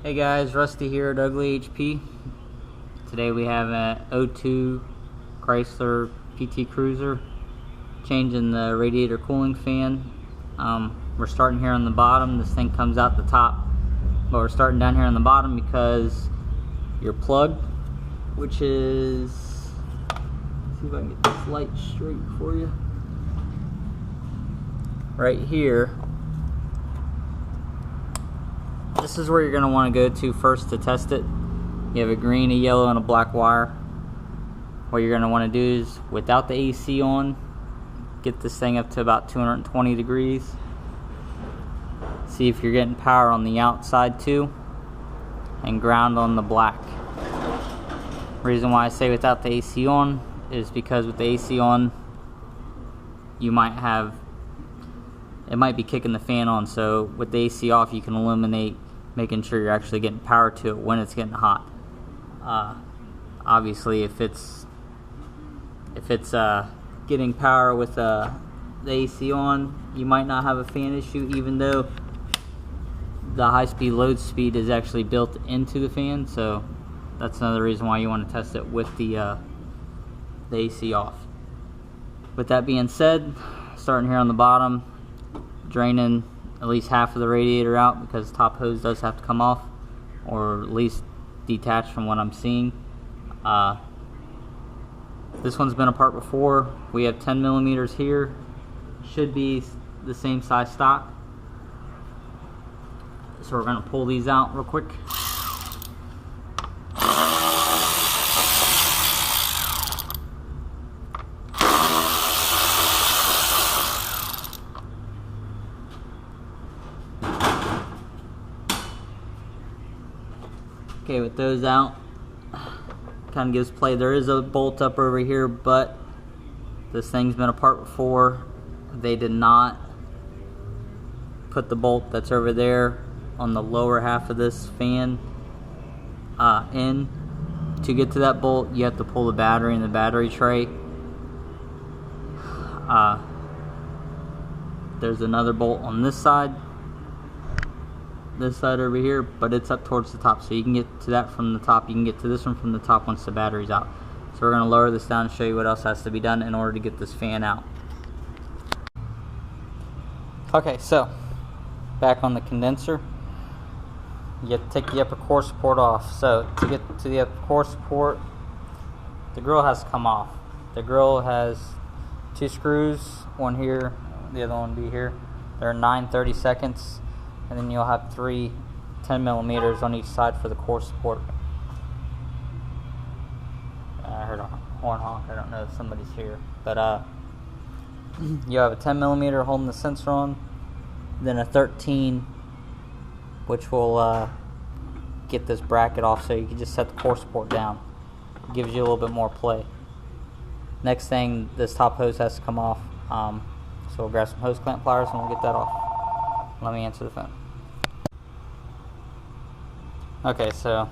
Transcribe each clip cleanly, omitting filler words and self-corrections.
Hey guys, Rusty here at Ugly HP. Today we have an 02 Chrysler PT Cruiser changing the radiator cooling fan. We're starting here on the bottom. This thing comes out the top, but we're starting down here on the bottom because your plug, which is, let's see if I can get this light straight for you, right here. This is where you're going to want to go to first to test it. You have a green, a yellow, and a black wire. What you're going to want to do is, without the AC on, get this thing up to about 220 degrees. See if you're getting power on the outside too, and ground on the black. Reason why I say without the AC on is because with the AC on, you might have, it might be kicking the fan on, so with the AC off you can eliminate making sure you're actually getting power to it when it's getting hot. Obviously if it's getting power with the AC on, you might not have a fan issue, even though the high-speed load speed is actually built into the fan. So that's another reason why you want to test it with the AC off. With that being said, starting here on the bottom, draining at least half of the radiator out because the top hose does have to come off, or at least detach from what I'm seeing. This one's been apart before. We have 10 millimeters here. Should be the same size stock. So we're going to pull these out real quick. Okay, with those out, kind of gives play. There is a bolt up over here, but this thing's been apart before. They did not put the bolt that's over there on the lower half of this fan in. To get to that bolt, you have to pull the battery in the battery tray. There's another bolt on this side over here, but it's up towards the top, so you can get to that from the top. You can get to this one from the top once the battery's out. So we're going to lower this down and show you what else has to be done in order to get this fan out. Okay, so back on the condenser, you have to take the upper core support off. So to get to the upper core support, the grill has to come off. The grill has two screws, one here, the other one be here. They're 9/32, and then you'll have 3 10 millimeters on each side for the core support. I heard a horn honk. I don't know if somebody's here, but you have a 10 millimeter holding the sensor on, then a 13, which will get this bracket off, so you can just set the core support down. It gives you a little bit more play. Next thing, this top hose has to come off, so we'll grab some hose clamp pliers and we'll get that off. Let me answer the phone. Okay, so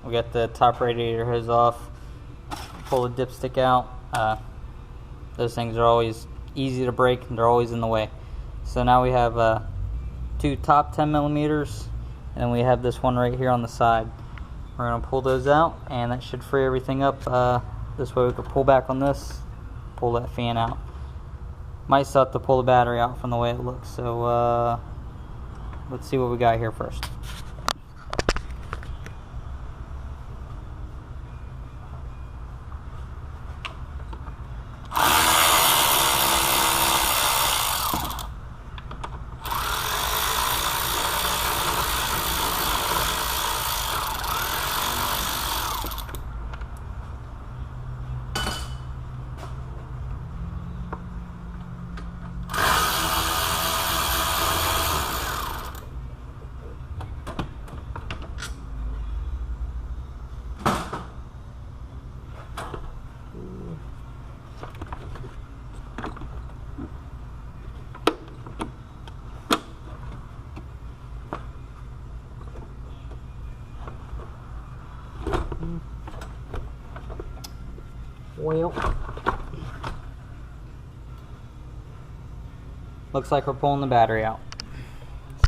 we got the top radiator hose off. Pull the dipstick out. Those things are always easy to break and they're always in the way. So now we have 2 top 10 millimeters, and then we have this one right here on the side. We're going to pull those out, and that should free everything up. This way we can pull back on this, pull that fan out. Might still have to pull the battery out from the way it looks, so let's see what we got here first. Well, looks like we're pulling the battery out.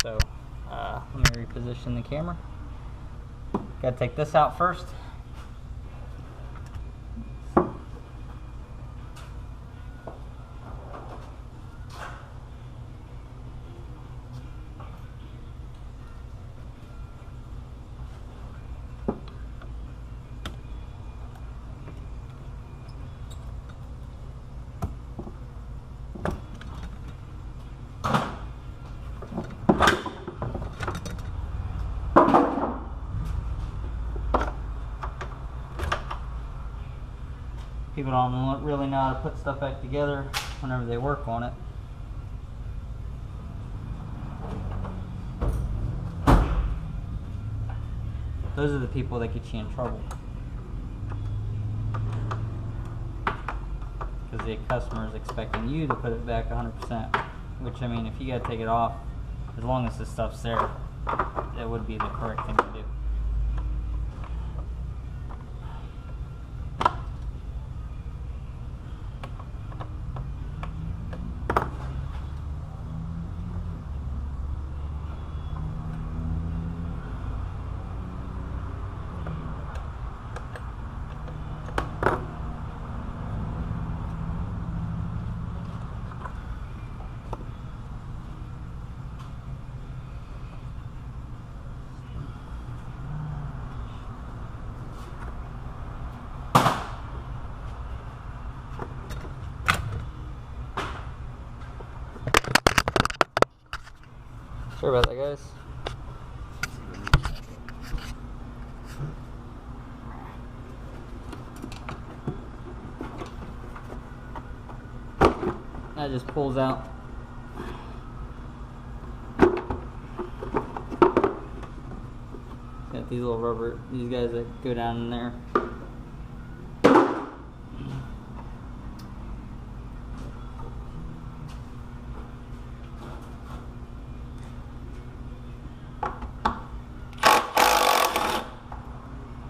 So Let me reposition the camera. Gotta take this out first. People don't really know how to put stuff back together whenever they work on it. Those are the people that get you in trouble. Because the customer is expecting you to put it back 100%. Which, I mean, if you gotta take it off, as long as the stuff's there, that would be the correct thing to do. Sorry about that, guys. That just pulls out. Got these little rubber, these guys that go down in there.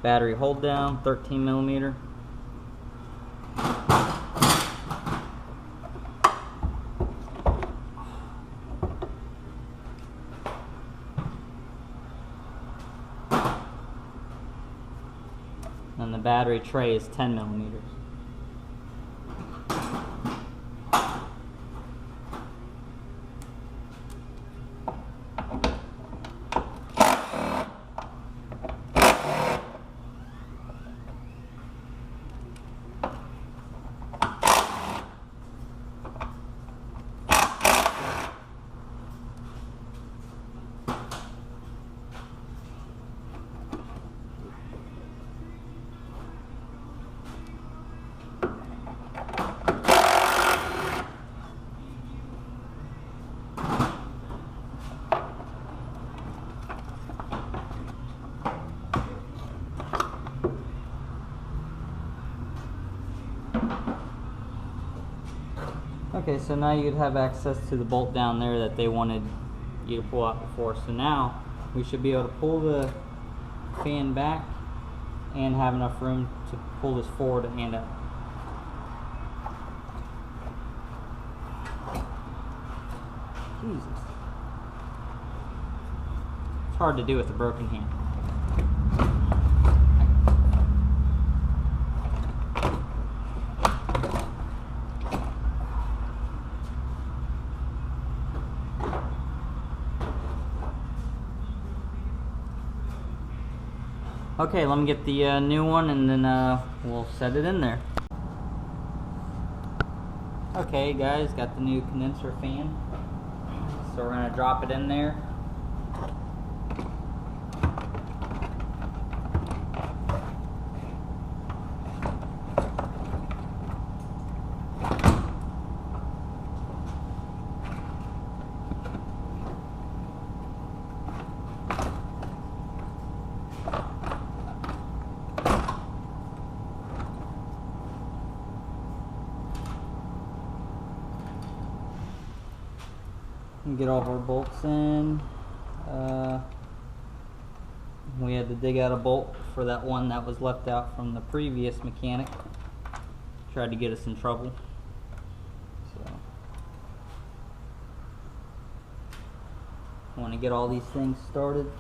Battery hold down, 13mm. And the battery tray is 10mm. Okay, so now you'd have access to the bolt down there that they wanted you to pull out before. So now we should be able to pull the fan back and have enough room to pull this forward and up. Jesus. It's hard to do with a broken hand. Okay, let me get the new one and then we'll set it in there. Okay guys, got the new condenser fan. So we're going to drop it in there. Get all of our bolts in. We had to dig out a bolt for that one that was left out from the previous mechanic. Tried to get us in trouble. So want to get all these things started.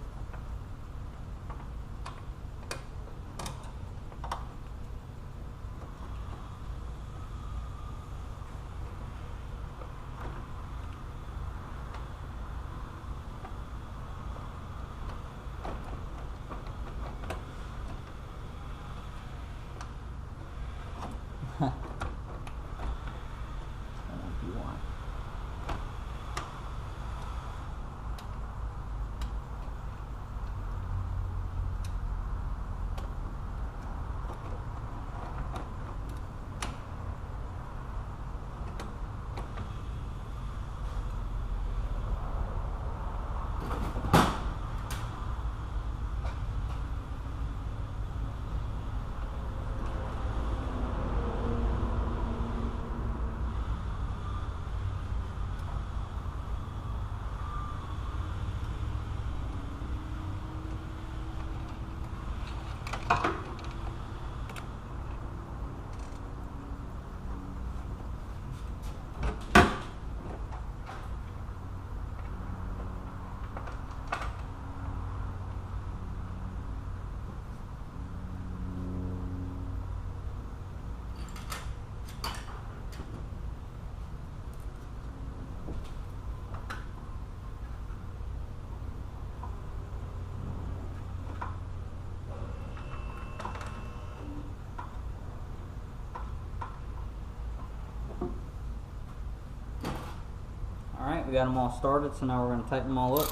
Alright, we got them all started, so now we're going to tighten them all up.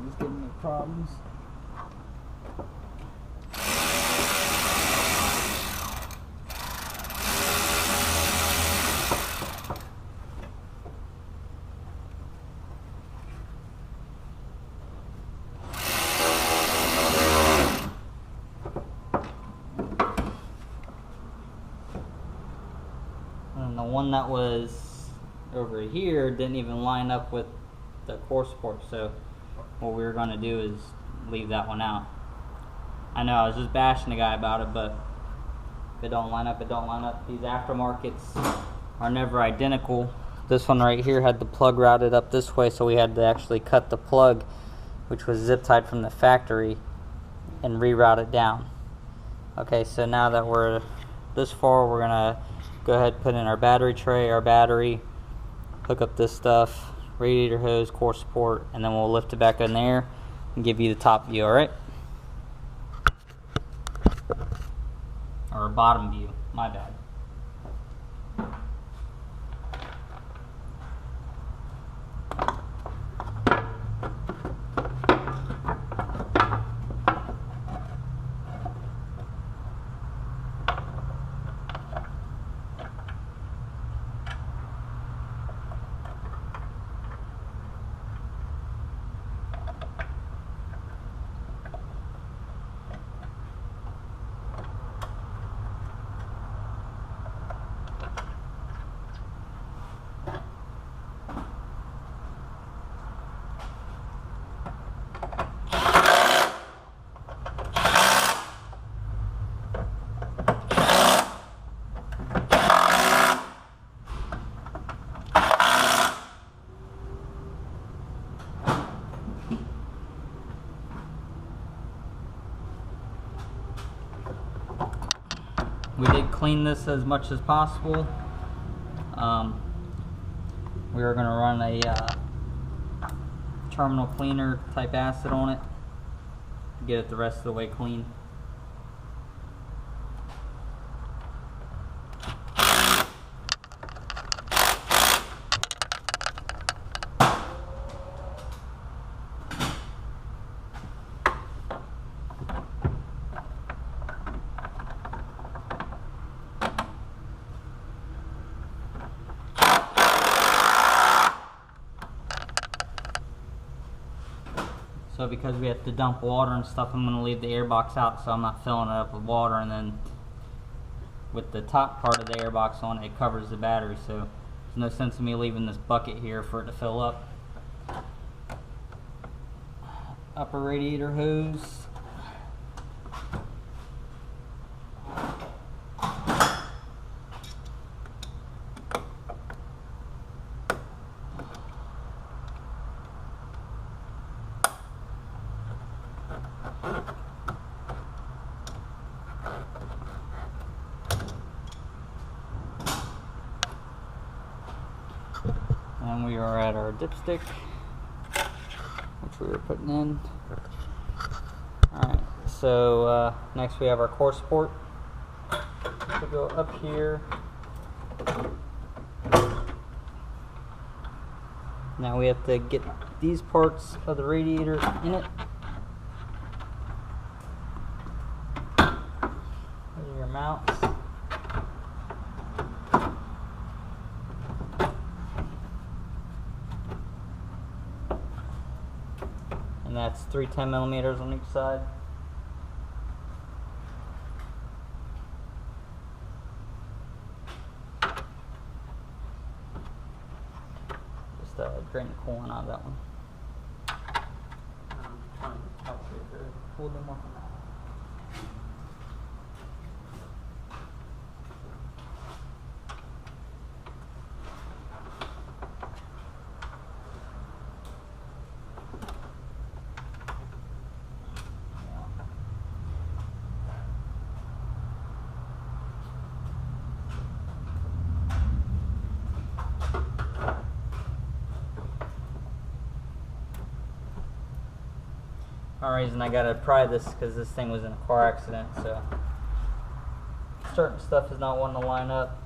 He's giving me problems. And the one that was over here didn't even line up with the core support, so what we were going to do is leave that one out. I know I was just bashing the guy about it, but if it don't line up, it don't line up. These aftermarkets are never identical. This one right here had the plug routed up this way, so we had to actually cut the plug, which was zip tied from the factory, and reroute it down. Okay, so now that we're this far, we're gonna go ahead and put in our battery tray, our battery, hook up this stuff, radiator hose, core support, and then we'll lift it back in there and give you the top view, alright? Or bottom view, my bad. We did clean this as much as possible. We are going to run a terminal cleaner type acid on it to get it the rest of the way clean. So because we have to dump water and stuff, I'm going to leave the air box out so I'm not filling it up with water, and then with the top part of the air box on it covers the battery, so there's no sense in me leaving this bucket here for it to fill up. Upper radiator hose. are at our dipstick, which we were putting in. Alright, so next we have our core support. So go up here. Now we have to get these parts of the radiator in it. Those are your mounts. And that's 3 10mm on each side. Drain the coolant out of that one. Trying to help you to hold them more. One reason I gotta pry this because this thing was in a car accident, so certain stuff is not wanting to line up.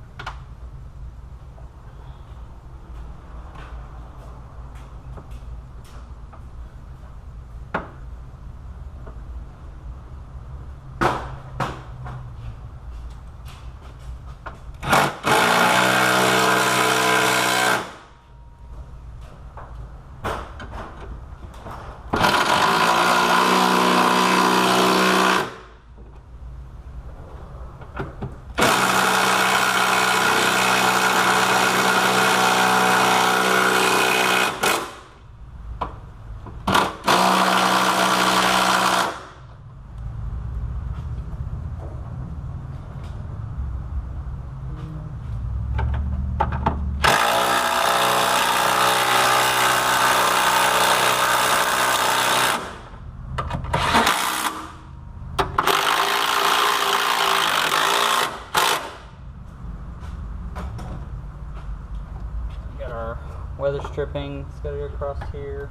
Weather stripping, it's got to go across here.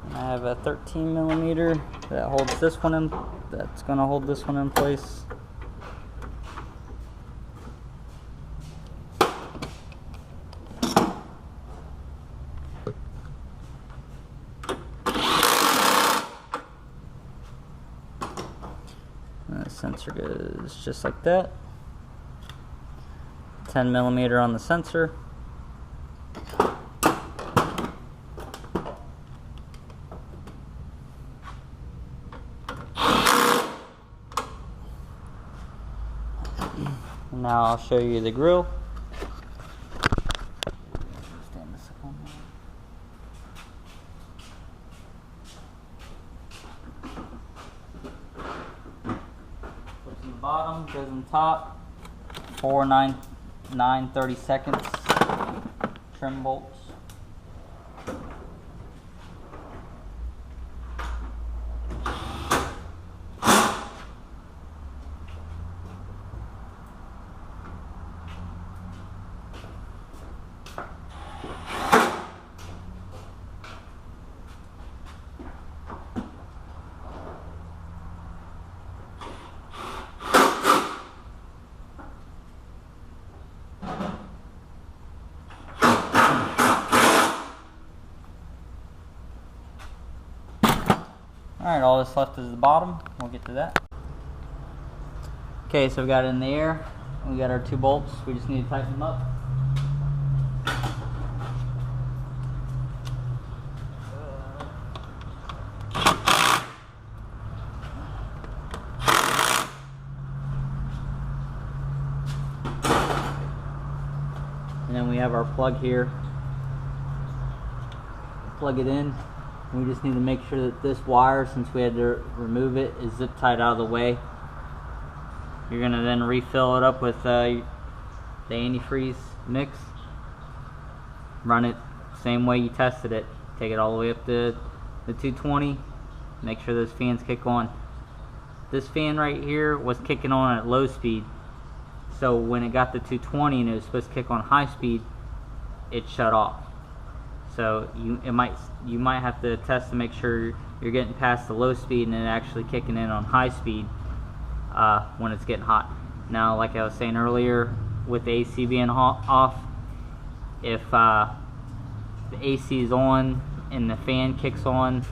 And I have a 13mm that holds this one in, that's going to hold this one in place. And the sensor goes just like that. 10mm on the sensor. Now I'll show you the grill. Stand this up on there. Puts in the bottom, goes in the top. 4 9 30" trim bolts. Alright, all that's left is the bottom. We'll get to that. Okay, so we got it in the air. We got our 2 bolts. We just need to tighten them up. And then we have our plug here. Plug it in. We just need to make sure that this wire, since we had to remove it, is zip tied out of the way. You're going to then refill it up with the antifreeze mix. Run it same way you tested it. Take it all the way up to the 220. Make sure those fans kick on. this fan right here was kicking on at low speed, so when it got to 220 and it was supposed to kick on high speed, it shut off. So you might have to test to make sure you're getting past the low speed and it actually kicking in on high speed when it's getting hot. Now, like I was saying earlier, with the AC being off, if the AC is on and the fan kicks on,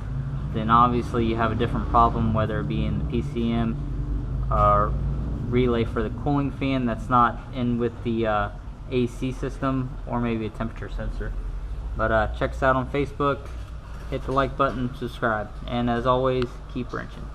then obviously you have a different problem, whether it be in the PCM or relay for the cooling fan that's not in with the AC system, or maybe a temperature sensor. But check us out on Facebook, hit the like button, subscribe, and as always, keep wrenching.